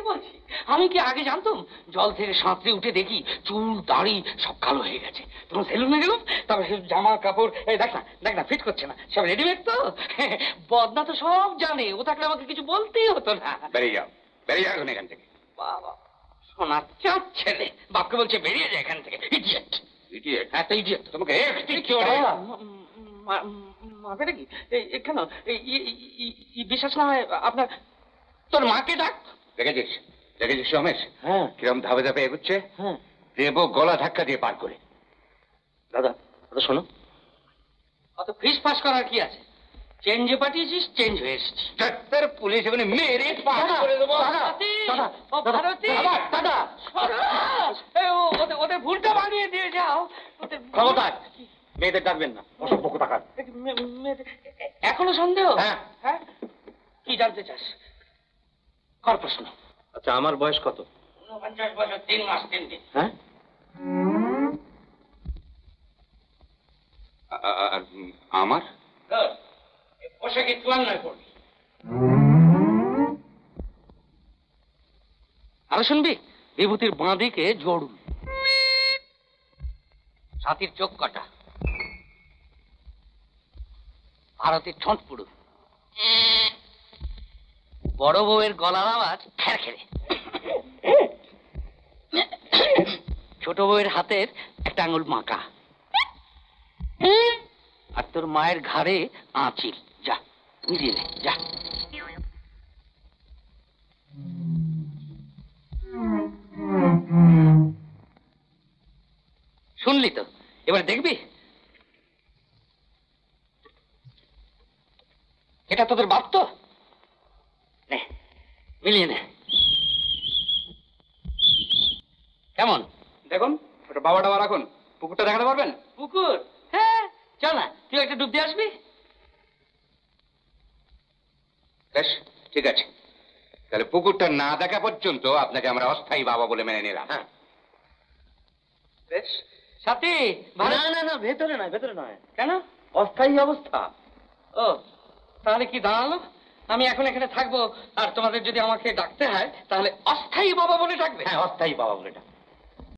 বলছি, আমি কি আগে জানতাম? জল থেকে সাঁতরে উঠে দেখি চুল দাড়ি সব কালো হয়ে গেছে। তখন সেলুনে গেলাম, তারপর জামা কাপড় এই দেখ না ফিট করছে না, সব রেডিমেড তো। বদনা তো সব জানে, ও থাকলে আমাকে কিছু বলতেই হতো না। বেরিয়ে যাও এখান থেকে। বাবা শোনা চাঁদ ছেলে, বাপকে বলছে বেরিয়ে যায় এখান থেকে। Idiot idiot? হ্যাঁ তো ইডিয়েট। তোমাকে মাকে নাকি কেন বিশ্বাস না হয় আপনার? তোর মাকে ডাক। দেখেছিস রমেশ? হ্যাঁ। কিরম ধাপে ধাপে এগুচ্ছে? হ্যাঁ। দেবো গলা ধাক্কা দিয়ে পার করে। দাদা শোনো, অত ফিস ফাস করার কি আছে? চেঞ্জে পাঠিয়েছিস, চেঞ্জ হয়ে এসেছিস। ডাক্তার পুলিশ এখানে মেরে পার করে দেবো। ওদের ভুলটা বানিয়ে দিয়ে যাও। ক্ষমতা মেয়েদের ডাকবেন না, অসভ্য কোথাকার। এখনো সন্দেহ? হ্যাঁ। হ্যাঁ, কি জানতে চাস? কর প্রশ্ন। আচ্ছা, আমার বয়স কত? 49 বছর 3 মাস 3 দিন। হ্যাঁ। আমার পোশাকে 54 পড়বি। আরো শুনবি? বিভূতির বাঁ দিকে জড়ুল, সাথীর চোখ কাটা, ভারতের ঠোঁট পুড়ু, বড় বউয়ের গলার আওয়াজ খেড়ে খেড়ে, ছোট বউয়ের হাতের একটা আঙুল মাকা, আর তোর মায়ের ঘাড়ে আঁচিল। যা মিলিয়ে নে, যা। শুনলি তো? এবার দেখবি। এটা তোদের বাপ তো? নে, মিলিয়ে নে। কেমন? দেখুন, ওটা বাবাটা রাখুন। পুকুরটা দেখাতে পারবেন? পুকুর? হ্যাঁ, চল না, তুই একটা ডুব দিয়ে আসবি। বেশ, ঠিক আছে। তাহলে পুকুরটা না দেখা পর্যন্ত আপনাকে আমরা অস্থায়ী বাবা বলে মেনে নিলাম। হ্যাঁ, বেশ। সাথী, না, ভেতরে নয়। কেন? অস্থায়ী অবস্থা। ও, তাহলে কি দাঁড়ালো? আমি এখন এখানে থাকবো, আর তোমাদের যদি আমাকে ডাকতে হয় তাহলে অস্থায়ী বাবা বলে ডাকবে। হ্যাঁ, অস্থায়ী বাবা বলে ডাক।